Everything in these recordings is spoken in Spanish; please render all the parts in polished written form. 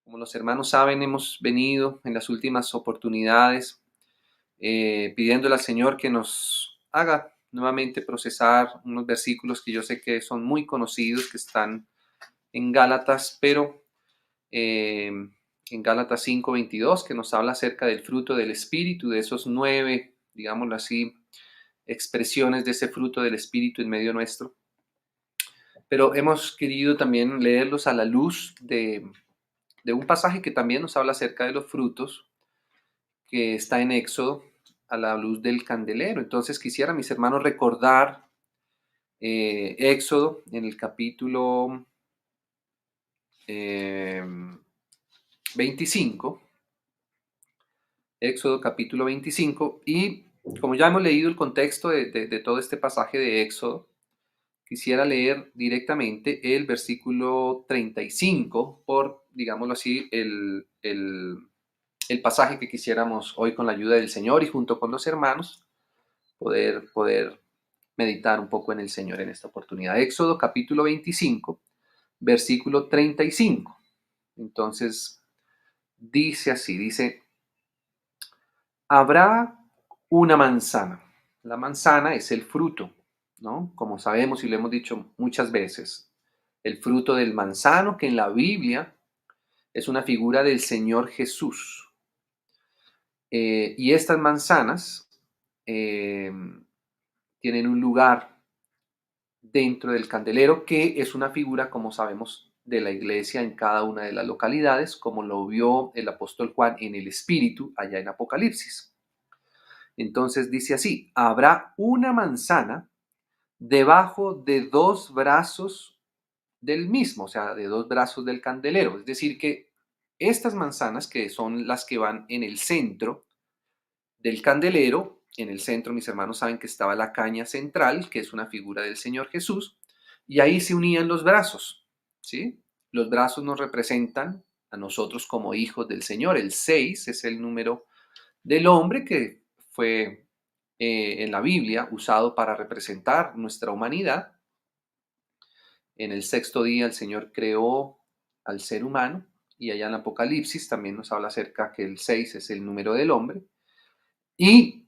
Como los hermanos saben, hemos venido en las últimas oportunidades pidiéndole al Señor que nos haga nuevamente procesar unos versículos que yo sé que son muy conocidos, que están en Gálatas, pero eh, en Gálatas 5:22, que nos habla acerca del fruto del Espíritu, de esos 9, digámoslo así, expresiones de ese fruto del Espíritu en medio nuestro. Pero hemos querido también leerlos a la luz de un pasaje que también nos habla acerca de los frutos, que está en Éxodo, a la luz del candelero. Entonces quisiera, mis hermanos, recordar Éxodo en el capítulo 25, Éxodo capítulo 25, y como ya hemos leído el contexto de todo este pasaje de Éxodo, quisiera leer directamente el versículo 35 por, digámoslo así, el pasaje que quisiéramos hoy con la ayuda del Señor y junto con los hermanos poder meditar un poco en el Señor en esta oportunidad. Éxodo capítulo 25, versículo 35. Entonces, dice así, dice, habrá una manzana. La manzana es el fruto, ¿no? Como sabemos y lo hemos dicho muchas veces, el fruto del manzano, que en la Biblia es una figura del Señor Jesús. Y estas manzanas eh, tienen un lugar dentro del candelero, que es una figura, como sabemos, de la iglesia en cada una de las localidades, como lo vio el apóstol Juan en el Espíritu allá en Apocalipsis. Entonces dice así, habrá una manzana debajo de dos brazos del mismo, o sea, de dos brazos del candelero. Es decir, que estas manzanas, que son las que van en el centro del candelero, en el centro, mis hermanos saben que estaba la caña central, que es una figura del Señor Jesús, y ahí se unían los brazos, ¿sí? Los brazos nos representan a nosotros como hijos del Señor. El 6 es el número del hombre que fue en la Biblia usado para representar nuestra humanidad. En el sexto día el Señor creó al ser humano y allá en Apocalipsis también nos habla acerca que el 6 es el número del hombre. Y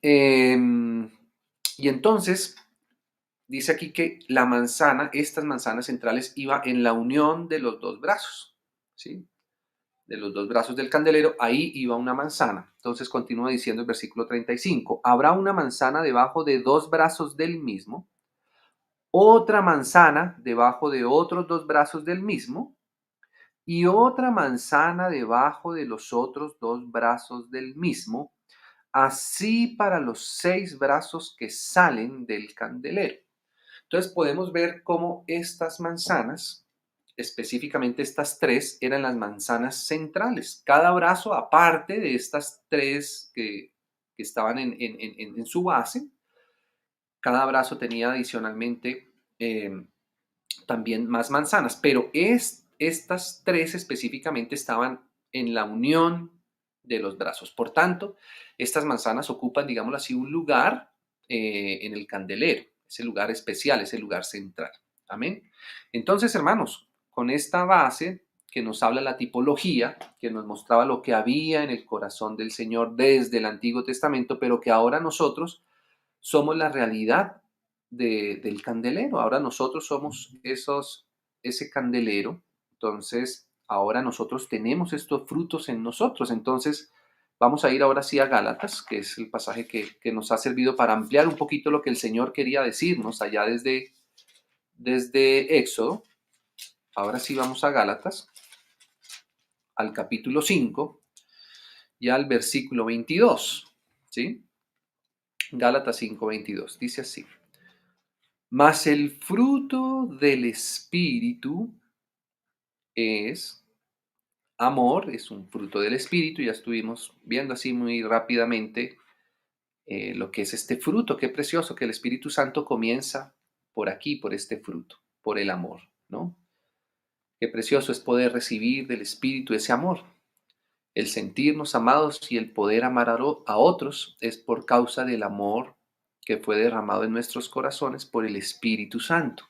entonces dice aquí que la manzana, estas manzanas centrales, iba en la unión de los dos brazos, ¿sí? De los dos brazos del candelero, ahí iba una manzana. Entonces continúa diciendo el versículo 35, habrá una manzana debajo de dos brazos del mismo, otra manzana debajo de otros dos brazos del mismo, y otra manzana debajo de los otros dos brazos del mismo, así para los 6 brazos que salen del candelero. Entonces podemos ver cómo estas manzanas, específicamente estas 3, eran las manzanas centrales. Cada brazo, aparte de estas 3 que estaban en su base, cada brazo tenía adicionalmente también más manzanas, pero estas 3 específicamente estaban en la unión de los brazos. Por tanto, estas manzanas ocupan, digámoslo así, un lugar en el candelero, ese lugar especial, ese lugar central. Amén. Entonces, hermanos, con esta base que nos habla la tipología, que nos mostraba lo que había en el corazón del Señor desde el Antiguo Testamento, pero que ahora nosotros somos la realidad del candelero. Ahora nosotros somos ese candelero. Entonces, ahora nosotros tenemos estos frutos en nosotros. Entonces, vamos a ir ahora sí a Gálatas, que es el pasaje que nos ha servido para ampliar un poquito lo que el Señor quería decirnos allá desde Éxodo. Ahora sí vamos a Gálatas, al capítulo 5 y al versículo 22. ¿Sí? Gálatas 5:22. Dice así. Mas el fruto del Espíritu es amor, es un fruto del Espíritu. Ya estuvimos viendo así muy rápidamente lo que es este fruto. Qué precioso que el Espíritu Santo comienza por aquí, por este fruto, por el amor, ¿no? Qué precioso es poder recibir del Espíritu ese amor. El sentirnos amados y el poder amar a otros es por causa del amor que fue derramado en nuestros corazones por el Espíritu Santo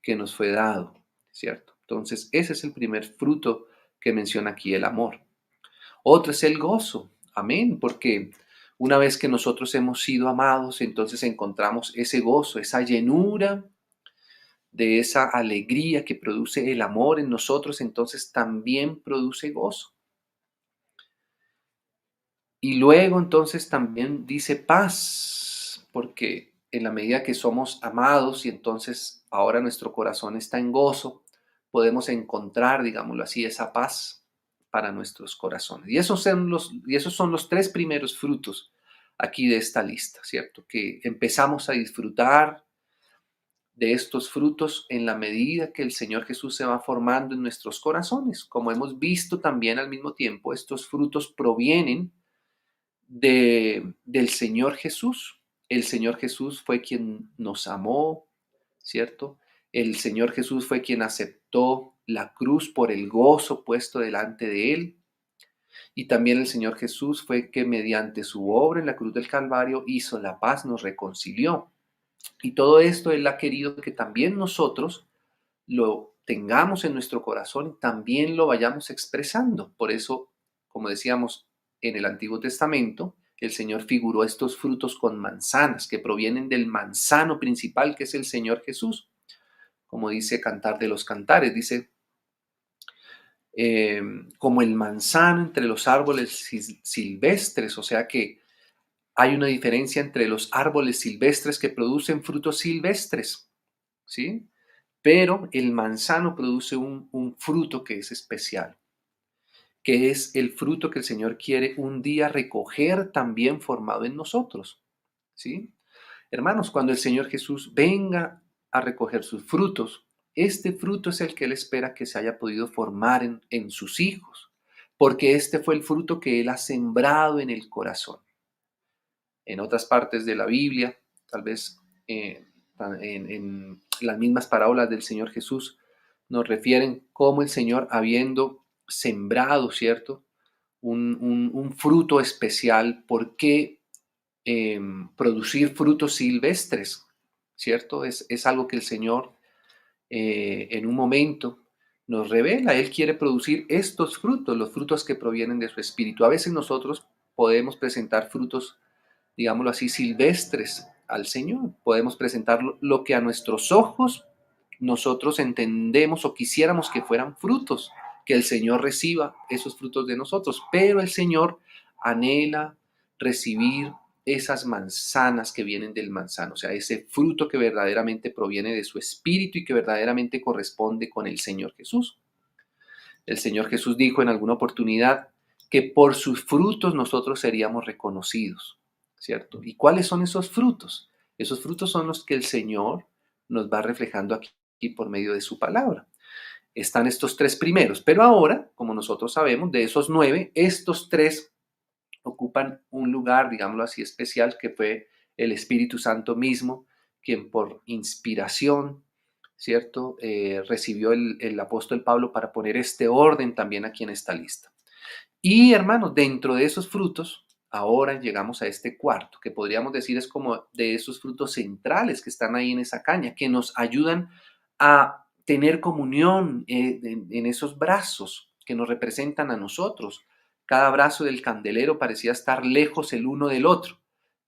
que nos fue dado, ¿cierto? Entonces, ese es el primer fruto que menciona aquí el amor. Otro es el gozo, amén, porque una vez que nosotros hemos sido amados, entonces encontramos ese gozo, esa llenura de esa alegría que produce el amor en nosotros, entonces también produce gozo. Y luego entonces también dice paz, porque en la medida que somos amados y entonces ahora nuestro corazón está en gozo, podemos encontrar, digámoslo así, esa paz para nuestros corazones. Y esos son los tres primeros frutos aquí de esta lista, ¿cierto? Que empezamos a disfrutar de estos frutos en la medida que el Señor Jesús se va formando en nuestros corazones. Como hemos visto también al mismo tiempo, estos frutos provienen del Señor Jesús. El Señor Jesús fue quien nos amó, ¿cierto? El Señor Jesús fue quien aceptó la cruz por el gozo puesto delante de él. Y también el Señor Jesús fue que mediante su obra en la cruz del Calvario hizo la paz, nos reconcilió. Y todo esto Él ha querido que también nosotros lo tengamos en nuestro corazón, también lo vayamos expresando. Por eso, como decíamos en el Antiguo Testamento, el Señor figuró estos frutos con manzanas que provienen del manzano principal que es el Señor Jesús. Como dice Cantar de los Cantares, dice, como el manzano entre los árboles silvestres, o sea que hay una diferencia entre los árboles silvestres que producen frutos silvestres, ¿sí? Pero el manzano produce un fruto que es especial, que es el fruto que el Señor quiere un día recoger también formado en nosotros, ¿sí? Hermanos, cuando el Señor Jesús venga a recoger sus frutos, este fruto es el que Él espera que se haya podido formar en sus hijos, porque este fue el fruto que Él ha sembrado en el corazón. En otras partes de la Biblia, tal vez en las mismas parábolas del Señor Jesús, nos refieren cómo el Señor, habiendo sembrado, ¿cierto? Un fruto especial, ¿por qué producir frutos silvestres? ¿Cierto? Es algo que el Señor en un momento nos revela. Él quiere producir estos frutos, los frutos que provienen de su espíritu. A veces nosotros podemos presentar frutos, digámoslo así, silvestres al Señor. Podemos presentar lo que a nuestros ojos nosotros entendemos o quisiéramos que fueran frutos, que el Señor reciba esos frutos de nosotros, pero el Señor anhela recibir esas manzanas que vienen del manzano, o sea, ese fruto que verdaderamente proviene de su espíritu y que verdaderamente corresponde con el Señor Jesús. El Señor Jesús dijo en alguna oportunidad que por sus frutos nosotros seríamos reconocidos, ¿cierto? ¿Y cuáles son esos frutos? Esos frutos son los que el Señor nos va reflejando aquí por medio de su palabra. Están estos tres primeros, pero ahora, como nosotros sabemos, de esos 9, estos 3 ocupan un lugar, digámoslo así, especial, que fue el Espíritu Santo mismo, quien por inspiración, ¿cierto? Recibió el apóstol Pablo para poner este orden también aquí en esta lista. Y hermanos, dentro de esos frutos, ahora llegamos a este cuarto, que podríamos decir es como de esos frutos centrales que están ahí en esa caña, que nos ayudan a tener comunión en esos brazos que nos representan a nosotros. Cada brazo del candelero parecía estar lejos el uno del otro,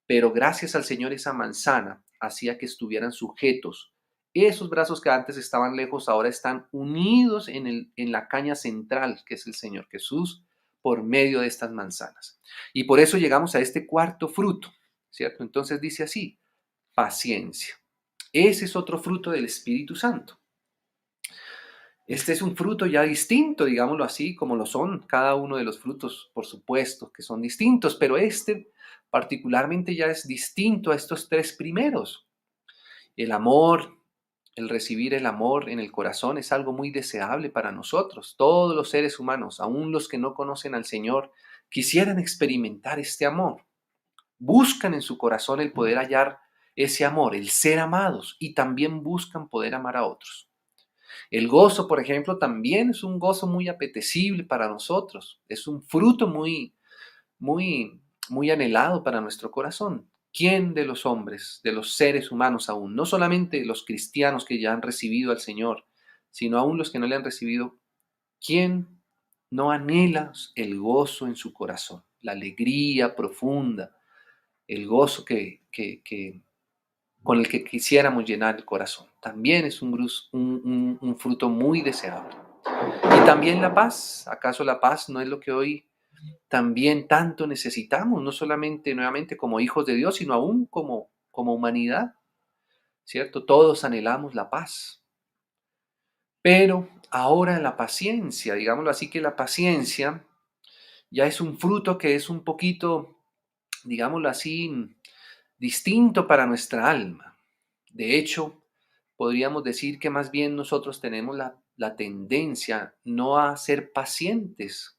pero gracias al Señor esa manzana hacía que estuvieran sujetos. Esos brazos que antes estaban lejos ahora están unidos en la caña central, que es el Señor Jesús, por medio de estas manzanas. Y por eso llegamos a este cuarto fruto, ¿cierto? Entonces dice así, paciencia. Ese es otro fruto del Espíritu Santo. Este es un fruto ya distinto, digámoslo así, como lo son cada uno de los frutos, por supuesto, que son distintos, pero este particularmente ya es distinto a estos tres primeros. El amor, el recibir el amor en el corazón es algo muy deseable para nosotros. Todos los seres humanos, aun los que no conocen al Señor, quisieran experimentar este amor. Buscan en su corazón el poder hallar ese amor, el ser amados, y también buscan poder amar a otros. El gozo, por ejemplo, también es un gozo muy apetecible para nosotros. Es un fruto muy, muy anhelado para nuestro corazón. ¿Quién de los hombres, de los seres humanos aún, no solamente los cristianos que ya han recibido al Señor, sino aún los que no le han recibido, quién no anhela el gozo en su corazón, la alegría profunda, el gozo con el que quisiéramos llenar el corazón. También es un fruto muy deseable. Y también la paz. ¿Acaso la paz no es lo que hoy también tanto necesitamos? No solamente nuevamente como hijos de Dios, sino aún como humanidad, ¿cierto? Todos anhelamos la paz. Pero ahora la paciencia, digámoslo así, que la paciencia ya es un fruto que es un poquito, digámoslo así, distinto para nuestra alma. De hecho, podríamos decir que más bien nosotros tenemos la tendencia no a ser pacientes,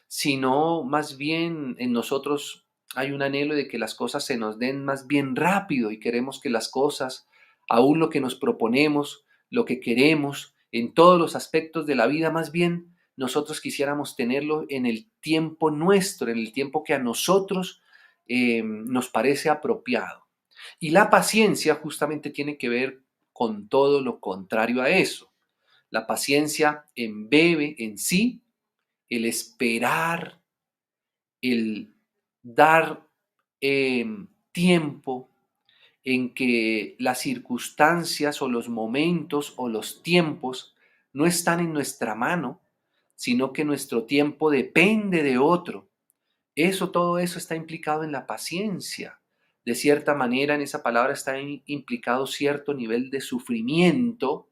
sino más bien en nosotros hay un anhelo de que las cosas se nos den más bien rápido y queremos que las cosas, aún lo que nos proponemos, lo que queremos, en todos los aspectos de la vida, más bien nosotros quisiéramos tenerlo en el tiempo nuestro, en el tiempo que a nosotros nos parece apropiado. Y la paciencia justamente tiene que ver con todo lo contrario a eso. La paciencia embebe en sí el esperar, el dar tiempo en que las circunstancias o los momentos o los tiempos no están en nuestra mano, sino que nuestro tiempo depende de otro. Todo eso está implicado en la paciencia. De cierta manera, en esa palabra está implicado cierto nivel de sufrimiento,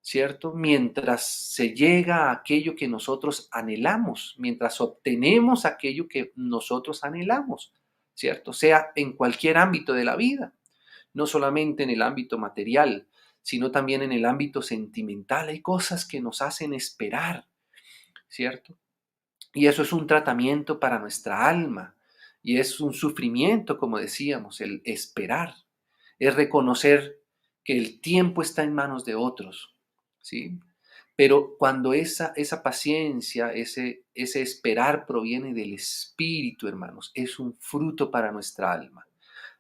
¿cierto? Mientras se llega a aquello que nosotros anhelamos, mientras obtenemos aquello que nosotros anhelamos, ¿cierto? Sea en cualquier ámbito de la vida, no solamente en el ámbito material, sino también en el ámbito sentimental. Hay cosas que nos hacen esperar, ¿cierto? Y eso es un tratamiento para nuestra alma y es un sufrimiento, como decíamos, el esperar. Es reconocer que el tiempo está en manos de otros, ¿sí? Pero cuando esa paciencia, ese esperar proviene del Espíritu, hermanos, es un fruto para nuestra alma.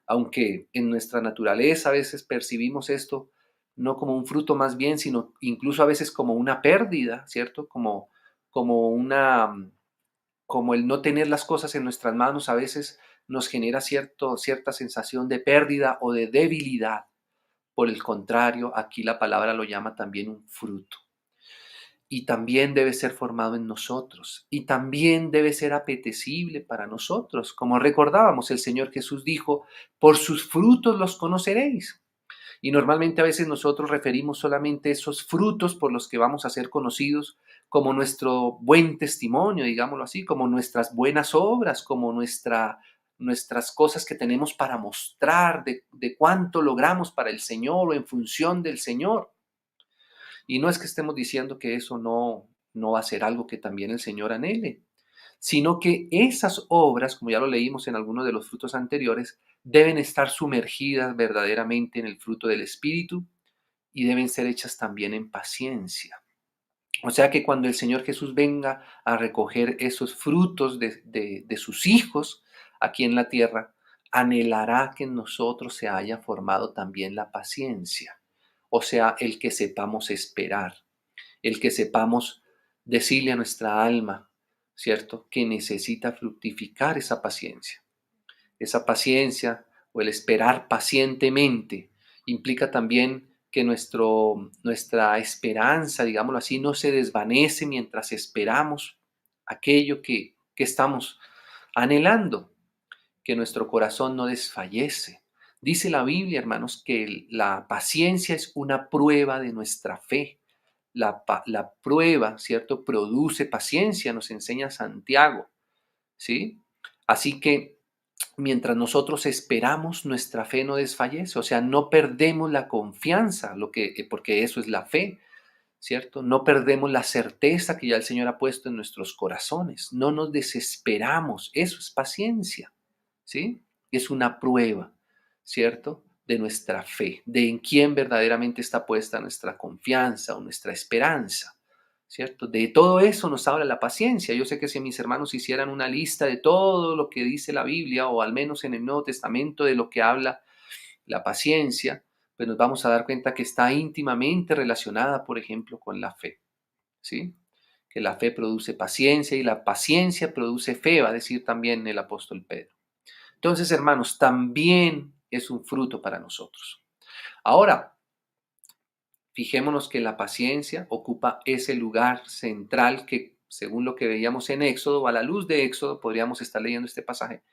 Aunque en nuestra naturaleza a veces percibimos esto no como un fruto más bien, sino incluso a veces como una pérdida, ¿cierto? Como como el no tener las cosas en nuestras manos a veces nos genera cierta sensación de pérdida o de debilidad. Por el contrario, aquí la palabra lo llama también un fruto. Y también debe ser formado en nosotros. Y también debe ser apetecible para nosotros. Como recordábamos, el Señor Jesús dijo, por sus frutos los conoceréis. Y normalmente a veces nosotros referimos solamente esos frutos por los que vamos a ser conocidos como nuestro buen testimonio, digámoslo así, como nuestras buenas obras, como nuestras cosas que tenemos para mostrar de cuánto logramos para el Señor o en función del Señor. Y no es que estemos diciendo que eso no va a ser algo que también el Señor anhele, sino que esas obras, como ya lo leímos en algunos de los frutos anteriores, deben estar sumergidas verdaderamente en el fruto del Espíritu y deben ser hechas también en paciencia. O sea que cuando el Señor Jesús venga a recoger esos frutos de sus hijos aquí en la tierra, anhelará que en nosotros se haya formado también la paciencia. O sea, el que sepamos esperar, el que sepamos decirle a nuestra alma, ¿cierto? Que necesita fructificar esa paciencia. Esa paciencia o el esperar pacientemente implica también que nuestra esperanza, digámoslo así, no se desvanece mientras esperamos aquello que estamos anhelando, que nuestro corazón no desfallece. Dice la Biblia, hermanos, que la paciencia es una prueba de nuestra fe. La prueba, ¿cierto? Produce paciencia, nos enseña Santiago, ¿sí? Así que mientras nosotros esperamos, nuestra fe no desfallece, o sea, no perdemos la confianza, porque eso es la fe, ¿cierto? No perdemos la certeza que ya el Señor ha puesto en nuestros corazones, no nos desesperamos, eso es paciencia, ¿sí? Es una prueba, ¿cierto? De nuestra fe, de en quién verdaderamente está puesta nuestra confianza o nuestra esperanza. ¿Cierto? De todo eso nos habla la paciencia. Yo sé que si mis hermanos hicieran una lista de todo lo que dice la Biblia, o al menos en el Nuevo Testamento de lo que habla la paciencia, pues nos vamos a dar cuenta que está íntimamente relacionada, por ejemplo, con la fe, ¿sí? que la fe produce paciencia y la paciencia produce fe, va a decir también el apóstol Pedro. Entonces, hermanos, también es un fruto para nosotros. Ahora, fijémonos que la paciencia ocupa ese lugar central que, según lo que veíamos en Éxodo, o a la luz de Éxodo, podríamos estar leyendo este pasaje.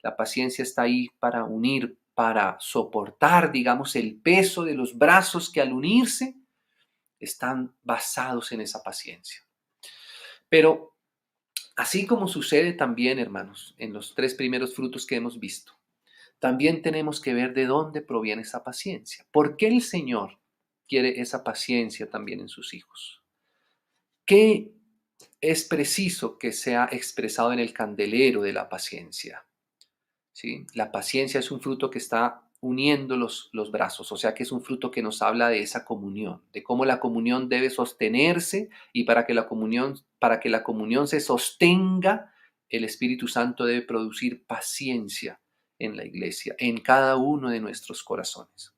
La paciencia está ahí para unir, para soportar, digamos, el peso de los brazos que al unirse están basados en esa paciencia. Pero así como sucede también, hermanos, en los 3 primeros frutos que hemos visto, también tenemos que ver de dónde proviene esa paciencia. ¿Por qué el Señor quiere esa paciencia también en sus hijos? ¿Qué es preciso que sea expresado en el candelero de la paciencia? ¿Sí? La paciencia es un fruto que está uniendo los brazos, o sea que es un fruto que nos habla de esa comunión, de cómo la comunión debe sostenerse y para que la comunión se sostenga, el Espíritu Santo debe producir paciencia en la iglesia, en cada uno de nuestros corazones.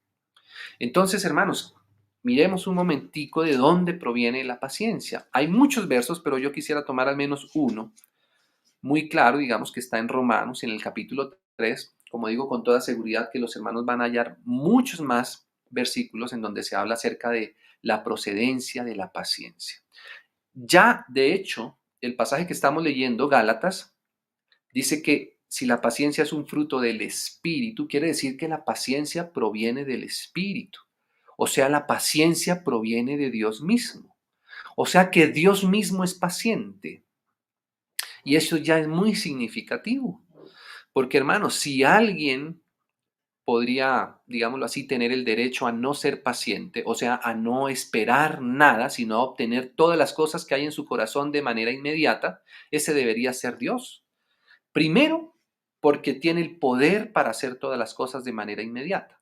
Entonces, hermanos, miremos un momentico de dónde proviene la paciencia. Hay muchos versos, pero yo quisiera tomar al menos uno muy claro, digamos que está en Romanos, en el capítulo 3, como digo con toda seguridad que los hermanos van a hallar muchos más versículos en donde se habla acerca de la procedencia de la paciencia. Ya, de hecho, el pasaje que estamos leyendo, Gálatas, dice que si la paciencia es un fruto del Espíritu, quiere decir que la paciencia proviene del Espíritu. O sea, la paciencia proviene de Dios mismo. O sea que Dios mismo es paciente. Y eso ya es muy significativo. Porque, hermanos, si alguien podría, digámoslo así, tener el derecho a no ser paciente, o sea, a no esperar nada, sino a obtener todas las cosas que hay en su corazón de manera inmediata, ese debería ser Dios. Primero, porque tiene el poder para hacer todas las cosas de manera inmediata.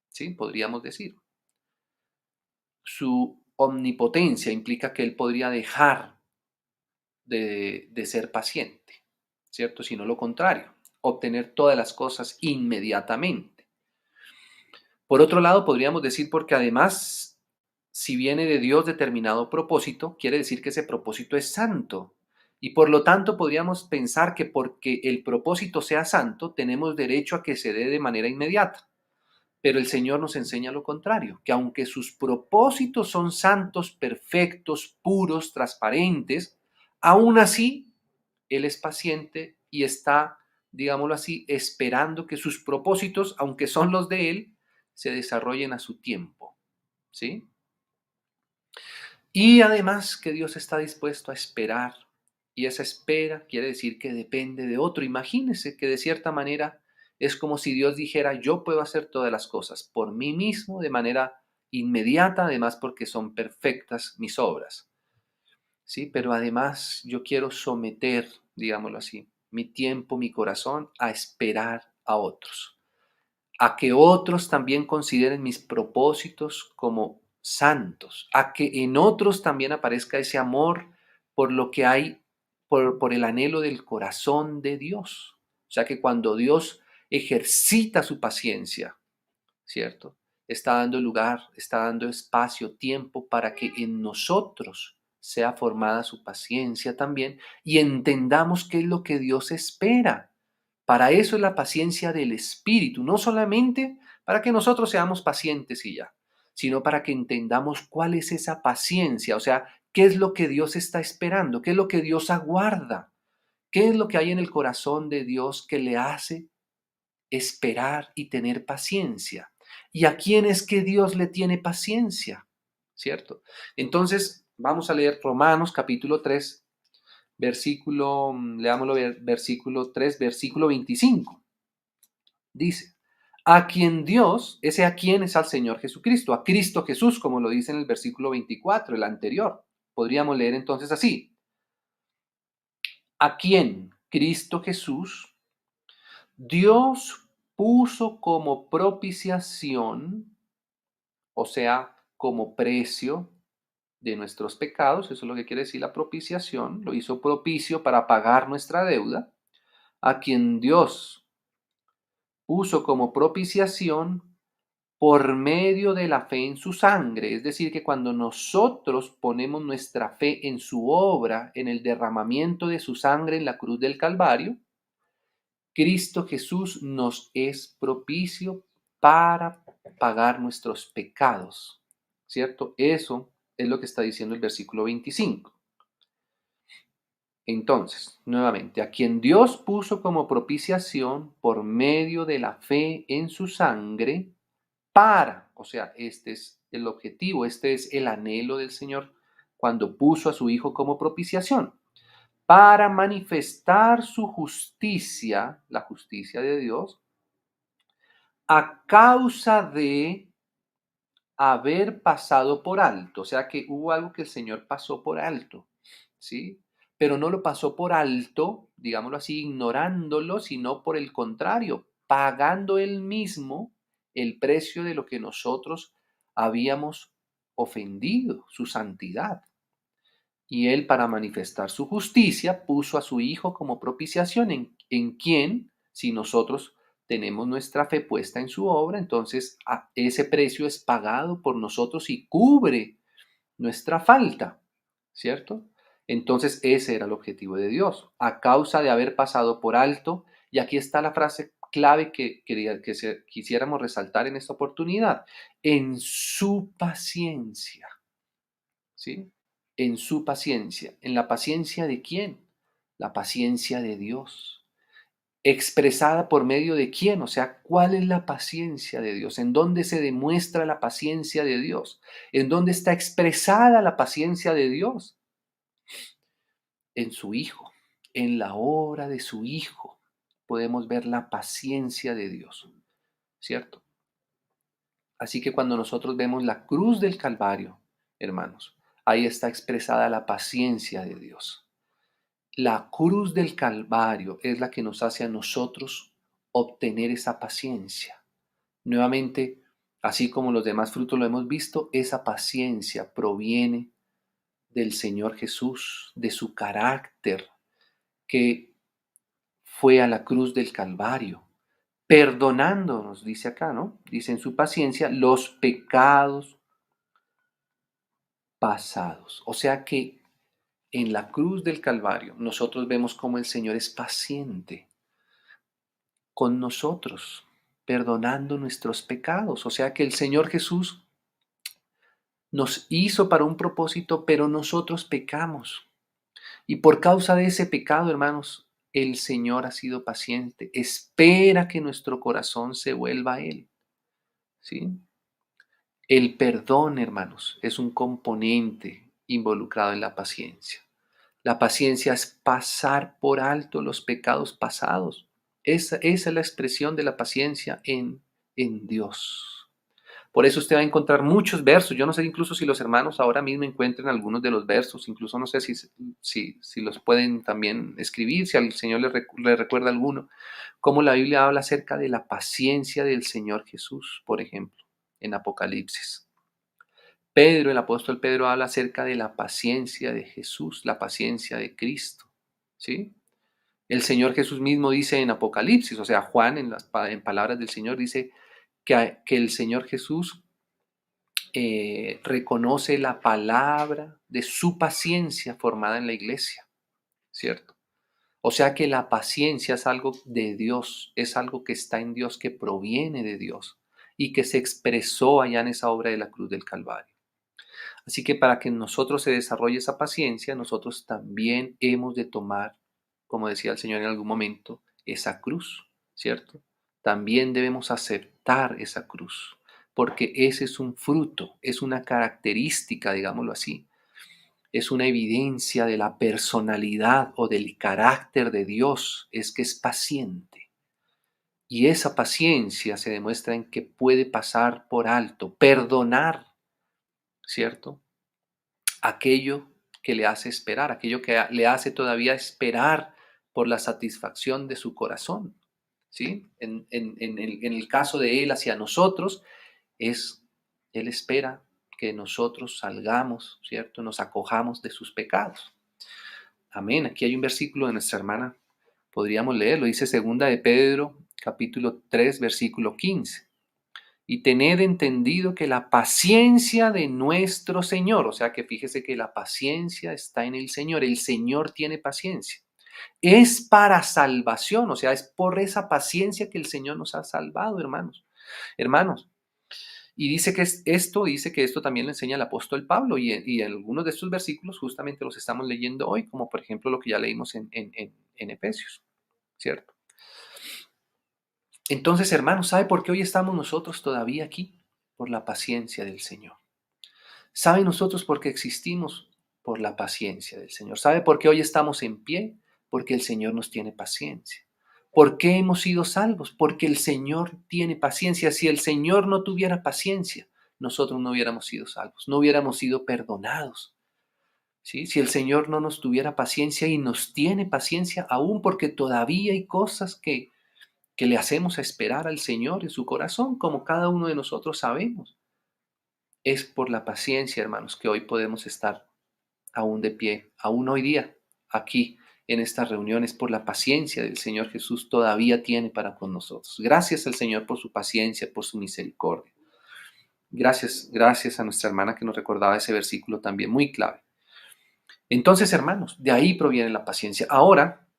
¿Sí? Podríamos decir. Su omnipotencia implica que él podría dejar de ser paciente, ¿cierto? Sino lo contrario, obtener todas las cosas inmediatamente. Por otro lado, podríamos decir porque además, si viene de Dios determinado propósito, quiere decir que ese propósito es santo. Y por lo tanto podríamos pensar que porque el propósito sea santo, tenemos derecho a que se dé de manera inmediata. Pero el Señor nos enseña lo contrario, que aunque sus propósitos son santos, perfectos, puros, transparentes, aún así Él es paciente y está, digámoslo así, esperando que sus propósitos, aunque son los de Él, se desarrollen a su tiempo. ¿Sí? Y además que Dios está dispuesto a esperar. Y esa espera quiere decir que depende de otro. Imagínese que de cierta manera es como si Dios dijera, yo puedo hacer todas las cosas por mí mismo de manera inmediata, además porque son perfectas mis obras. ¿Sí? Pero además yo quiero someter, digámoslo así, mi tiempo, mi corazón a esperar a otros, a que otros también consideren mis propósitos como santos, a que en otros también aparezca ese amor por lo que hay, por el anhelo del corazón de Dios. O sea que cuando Dios ejercita su paciencia, ¿cierto? Está dando lugar, está dando espacio, tiempo para que en nosotros sea formada su paciencia también y entendamos qué es lo que Dios espera. Para eso es la paciencia del Espíritu, no solamente para que nosotros seamos pacientes y ya, sino para que entendamos cuál es esa paciencia, o sea, qué es lo que Dios está esperando, qué es lo que Dios aguarda, qué es lo que hay en el corazón de Dios que le hace esperar y tener paciencia. ¿Y a quién es que Dios le tiene paciencia? ¿Cierto? Entonces, vamos a leer Romanos capítulo 3, leámoslo, versículo 3, versículo 25. Dice, a quien Dios, ese a quien es al Señor Jesucristo, a Cristo Jesús, como lo dice en el versículo 24, el anterior. Podríamos leer entonces así, a quien Cristo Jesús, Dios puso como propiciación, o sea, como precio de nuestros pecados, eso es lo que quiere decir la propiciación, lo hizo propicio para pagar nuestra deuda, a quien Dios puso como propiciación por medio de la fe en su sangre. Es decir, que cuando nosotros ponemos nuestra fe en su obra, en el derramamiento de su sangre en la cruz del Calvario, Cristo Jesús nos es propicio para pagar nuestros pecados, ¿cierto? Eso es lo que está diciendo el versículo 25. Entonces, nuevamente, a quien Dios puso como propiciación por medio de la fe en su sangre, o sea, este es el objetivo, este es el anhelo del Señor cuando puso a su Hijo como propiciación, para manifestar su justicia, la justicia de Dios, a causa de haber pasado por alto. O sea que hubo algo que el Señor pasó por alto, ¿sí? Pero no lo pasó por alto, digámoslo así, ignorándolo, sino por el contrario, pagando él mismo el precio de lo que nosotros habíamos ofendido, su santidad. Y él, para manifestar su justicia, puso a su Hijo como propiciación en quien, si nosotros tenemos nuestra fe puesta en su obra, entonces ese precio es pagado por nosotros y cubre nuestra falta, ¿cierto? Entonces ese era el objetivo de Dios, a causa de haber pasado por alto, y aquí está la frase clave que quisiéramos resaltar en esta oportunidad, en su paciencia, ¿sí? En su paciencia. ¿En la paciencia de quién? La paciencia de Dios. ¿Expresada por medio de quién? O sea, ¿cuál es la paciencia de Dios? ¿En dónde se demuestra la paciencia de Dios? ¿En dónde está expresada la paciencia de Dios? En su Hijo. En la obra de su Hijo podemos ver la paciencia de Dios, ¿cierto? Así que cuando nosotros vemos la cruz del Calvario, hermanos, ahí está expresada la paciencia de Dios. La cruz del Calvario es la que nos hace a nosotros obtener esa paciencia. Nuevamente, así como los demás frutos lo hemos visto, esa paciencia proviene del Señor Jesús, de su carácter, que fue a la cruz del Calvario, perdonándonos, dice acá, ¿no? Dice en su paciencia, los pecados pasados. O sea que en la cruz del Calvario nosotros vemos cómo el Señor es paciente con nosotros, perdonando nuestros pecados. O sea que el Señor Jesús nos hizo para un propósito, pero nosotros pecamos. Y por causa de ese pecado, hermanos, el Señor ha sido paciente. Espera que nuestro corazón se vuelva a Él. ¿Sí? El perdón, hermanos, es un componente involucrado en la paciencia. La paciencia es pasar por alto los pecados pasados. Esa es la expresión de la paciencia en Dios. Por eso usted va a encontrar muchos versos. Yo no sé incluso si los hermanos ahora mismo encuentren algunos de los versos. Incluso no sé si los pueden también escribir, si al Señor le recuerda alguno. Cómo la Biblia habla acerca de la paciencia del Señor Jesús, por ejemplo, en Apocalipsis. Pedro, el apóstol Pedro, habla acerca de la paciencia de Jesús, la paciencia de Cristo, ¿sí? El Señor Jesús mismo dice en Apocalipsis, o sea, Juan en palabras del Señor dice que el Señor Jesús reconoce la palabra de su paciencia formada en la iglesia, ¿cierto? O sea que la paciencia es algo de Dios, es algo que está en Dios, que proviene de Dios y que se expresó allá en esa obra de la cruz del Calvario. Así que para que en nosotros se desarrolle esa paciencia, nosotros también hemos de tomar, como decía el Señor en algún momento, esa cruz, ¿cierto? También debemos aceptar esa cruz, porque ese es un fruto, es una característica, digámoslo así, es una evidencia de la personalidad o del carácter de Dios, es que es paciente. Y esa paciencia se demuestra en que puede pasar por alto, perdonar, ¿cierto? Aquello que le hace esperar, aquello que le hace todavía esperar por la satisfacción de su corazón. ¿Sí? En el caso de Él hacia nosotros, Él espera que nosotros salgamos, ¿cierto? Nos acojamos de sus pecados. Amén. Aquí hay un versículo de nuestra hermana, podríamos leerlo, dice segunda de Pedro, capítulo 3, versículo 15. y tened entendido que la paciencia de nuestro Señor, o sea que fíjese que la paciencia está en el Señor tiene paciencia, es para salvación, o sea, es por esa paciencia que el Señor nos ha salvado, hermanos. Y dice que esto también lo enseña el apóstol Pablo y algunos de estos versículos justamente los estamos leyendo hoy, como por ejemplo lo que ya leímos en Efesios, ¿cierto? Entonces, hermanos, ¿sabe por qué hoy estamos nosotros todavía aquí? Por la paciencia del Señor. ¿Sabe nosotros por qué existimos? Por la paciencia del Señor. ¿Sabe por qué hoy estamos en pie? Porque el Señor nos tiene paciencia. ¿Por qué hemos sido salvos? Porque el Señor tiene paciencia. Si el Señor no tuviera paciencia, nosotros no hubiéramos sido salvos, no hubiéramos sido perdonados. ¿Sí? Si el Señor no nos tuviera paciencia y nos tiene paciencia aún porque todavía hay cosas que le hacemos esperar al Señor en su corazón, como cada uno de nosotros sabemos. Es por la paciencia, hermanos, que hoy podemos estar aún de pie, aún hoy día, aquí en estas reuniones, por la paciencia del Señor Jesús todavía tiene para con nosotros. Gracias al Señor por su paciencia, por su misericordia. Gracias a nuestra hermana que nos recordaba ese versículo también muy clave. Entonces, hermanos, de ahí proviene la paciencia. Ahora,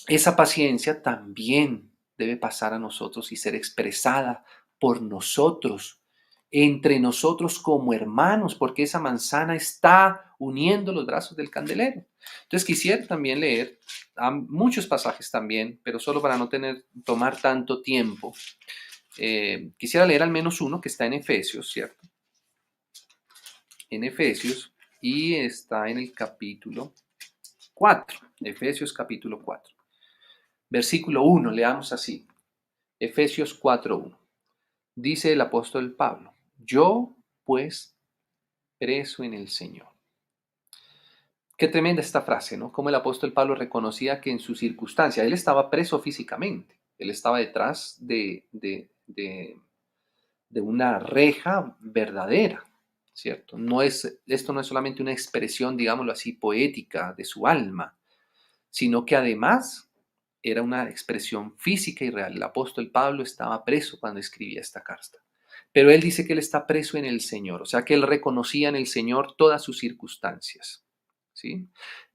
esa paciencia también debe pasar a nosotros y ser expresada por nosotros, entre nosotros como hermanos, porque esa manzana está uniendo los brazos del candelero. Entonces quisiera también leer muchos pasajes también, pero solo para no tomar tanto tiempo. Quisiera leer al menos uno que está en Efesios, ¿cierto? En Efesios y está en el capítulo 4, Efesios capítulo 4. Versículo 1, leamos así. Efesios 4:1. Dice el apóstol Pablo, yo pues preso en el Señor. Qué tremenda esta frase, ¿no? Como el apóstol Pablo reconocía que en su circunstancia, él estaba preso físicamente, él estaba detrás de una reja verdadera, ¿cierto? Esto no es solamente una expresión, digámoslo así, poética de su alma, sino que además era una expresión física y real. El apóstol Pablo estaba preso cuando escribía esta carta. Pero él dice que él está preso en el Señor, o sea que él reconocía en el Señor todas sus circunstancias. ¿Sí?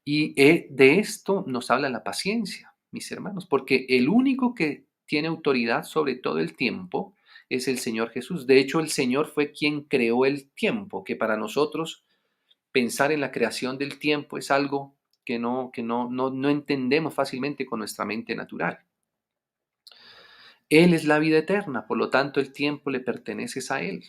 Y de esto nos habla la paciencia, mis hermanos, porque el único que tiene autoridad sobre todo el tiempo es el Señor Jesús. De hecho, el Señor fue quien creó el tiempo, que para nosotros pensar en la creación del tiempo es algo que no entendemos fácilmente con nuestra mente natural. Él es la vida eterna, por lo tanto el tiempo le pertenece a Él.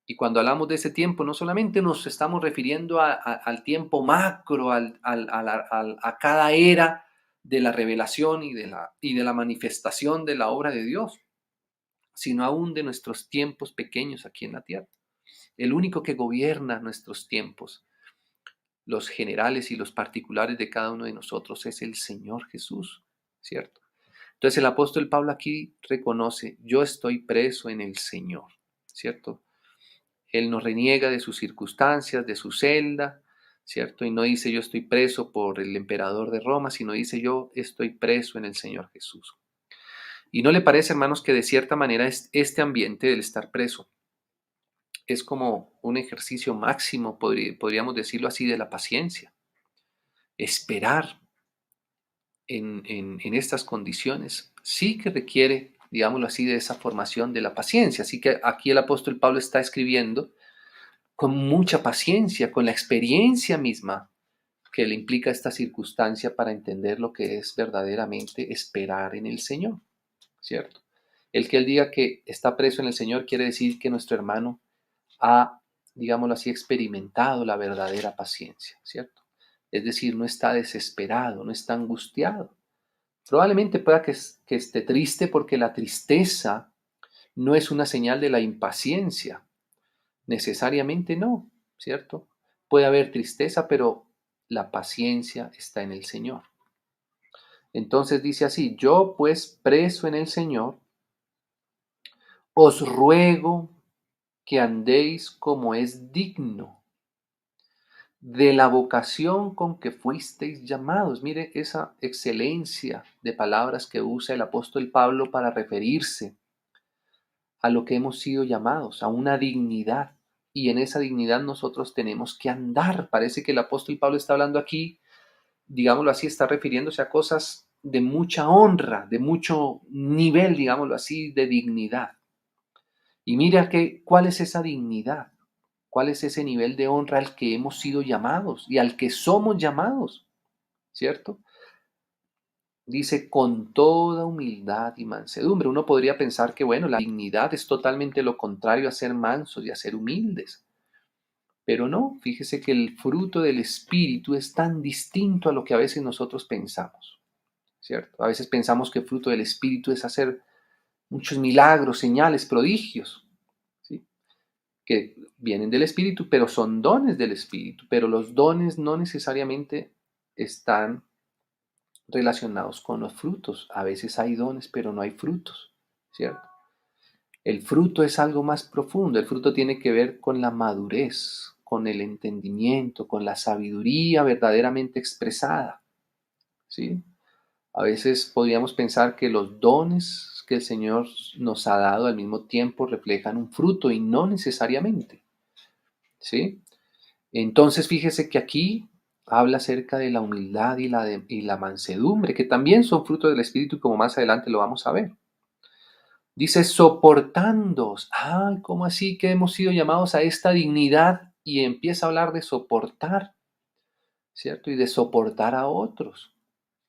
Y cuando hablamos de ese tiempo, no solamente nos estamos refiriendo al tiempo macro, a cada era de la revelación y de la manifestación de la obra de Dios, sino aún de nuestros tiempos pequeños aquí en la tierra. El único que gobierna nuestros tiempos, los generales y los particulares de cada uno de nosotros, es el Señor Jesús, ¿cierto? Entonces el apóstol Pablo aquí reconoce, yo estoy preso en el Señor, ¿cierto? Él no reniega de sus circunstancias, de su celda, ¿cierto? Y no dice yo estoy preso por el emperador de Roma, sino dice yo estoy preso en el Señor Jesús. ¿Y no le parece, hermanos, que de cierta manera este ambiente del estar preso es como un ejercicio máximo, podríamos decirlo así, de la paciencia? Esperar en estas condiciones sí que requiere, digámoslo así, de esa formación de la paciencia. Así que aquí el apóstol Pablo está escribiendo con mucha paciencia, con la experiencia misma que le implica esta circunstancia para entender lo que es verdaderamente esperar en el Señor, ¿cierto? El que él diga que está preso en el Señor quiere decir que nuestro hermano ha, digámoslo así, experimentado la verdadera paciencia, ¿cierto? Es decir, no está desesperado, no está angustiado. Probablemente pueda que esté triste porque la tristeza no es una señal de la impaciencia. Necesariamente no, ¿cierto? Puede haber tristeza, pero la paciencia está en el Señor. Entonces dice así, yo pues preso en el Señor, os ruego que andéis como es digno de la vocación con que fuisteis llamados. Mire esa excelencia de palabras que usa el apóstol Pablo para referirse a lo que hemos sido llamados, a una dignidad. Y en esa dignidad nosotros tenemos que andar. Parece que el apóstol Pablo está hablando aquí, digámoslo así, está refiriéndose a cosas de mucha honra, de mucho nivel, digámoslo así, de dignidad. Y mira cuál es esa dignidad, cuál es ese nivel de honra al que hemos sido llamados y al que somos llamados, ¿cierto? Dice, con toda humildad y mansedumbre. Uno podría pensar que, bueno, la dignidad es totalmente lo contrario a ser mansos y a ser humildes. Pero no, fíjese que el fruto del Espíritu es tan distinto a lo que a veces nosotros pensamos, ¿cierto? A veces pensamos que el fruto del Espíritu es hacer muchos milagros, señales, prodigios, ¿sí? Que vienen del Espíritu, pero son dones del Espíritu. Pero los dones no necesariamente están relacionados con los frutos. A veces hay dones, pero no hay frutos, ¿cierto? El fruto es algo más profundo. El fruto tiene que ver con la madurez, con el entendimiento, con la sabiduría verdaderamente expresada, ¿sí? A veces podríamos pensar que los dones que el Señor nos ha dado al mismo tiempo reflejan un fruto y no necesariamente, ¿sí? Entonces fíjese que aquí habla acerca de la humildad y la mansedumbre, que también son frutos del Espíritu, como más adelante lo vamos a ver. Dice, soportándoos. Ah, ¿cómo así que hemos sido llamados a esta dignidad? Y empieza a hablar de soportar, ¿cierto? Y de soportar a otros,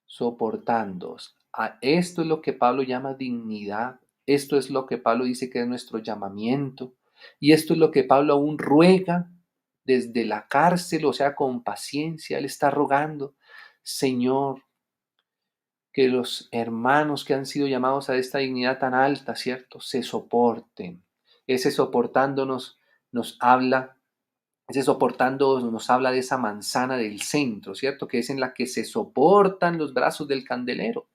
soportándoos. Esto es lo que Pablo llama dignidad. Esto es lo que Pablo dice que es nuestro llamamiento. Y esto es lo que Pablo aún ruega desde la cárcel, o sea, con paciencia. Él está rogando, Señor, que los hermanos que han sido llamados a esta dignidad tan alta, ¿cierto? Se soporten. Ese soportándonos nos habla, ese soportando nos habla de esa manzana del centro, ¿cierto? Que es en la que se soportan los brazos del candelero.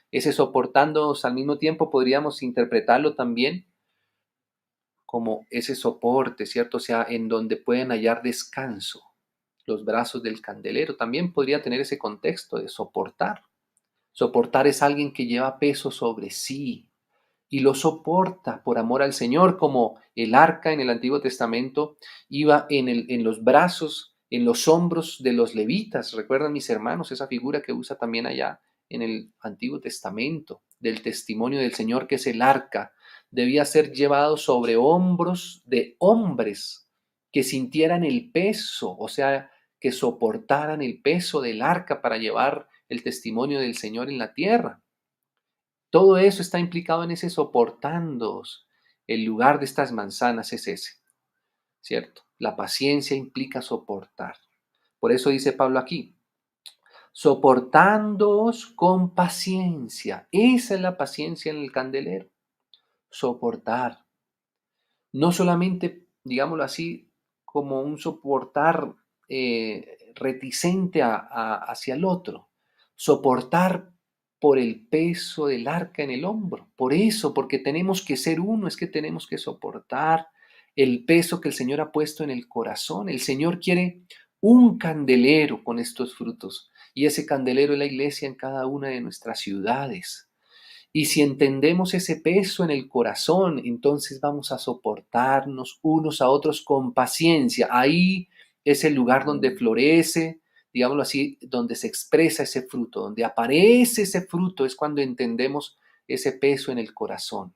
Ese soportándonos al mismo tiempo podríamos interpretarlo también como ese soporte, ¿cierto? O sea, en donde pueden hallar descanso los brazos del candelero. También podría tener ese contexto de soportar. Soportar es alguien que lleva peso sobre sí y lo soporta por amor al Señor, como el arca en el Antiguo Testamento iba en los brazos, en los hombros de los levitas. ¿Recuerdan, mis hermanos, esa figura que usa también allá en el Antiguo Testamento del testimonio del Señor, que es el arca? Debía ser llevado sobre hombros de hombres que sintieran el peso, o sea, que soportaran el peso del arca para llevar el testimonio del Señor en la tierra. Todo eso está implicado en ese soportándoos. El lugar de estas manzanas es ese, ¿cierto? La paciencia implica soportar. Por eso dice Pablo aquí, soportándoos con paciencia. Esa es la paciencia en el candelero. Soportar. No solamente, digámoslo así, como un soportar reticente hacia el otro, soportar por el peso del arca en el hombro. Por eso, porque tenemos que ser uno, es que tenemos que soportar el peso que el Señor ha puesto en el corazón. El Señor quiere un candelero con estos frutos y ese candelero es la iglesia en cada una de nuestras ciudades. Y si entendemos ese peso en el corazón, entonces vamos a soportarnos unos a otros con paciencia. Ahí es el lugar donde florece, digámoslo así, donde se expresa ese fruto, donde aparece ese fruto, es cuando entendemos ese peso en el corazón.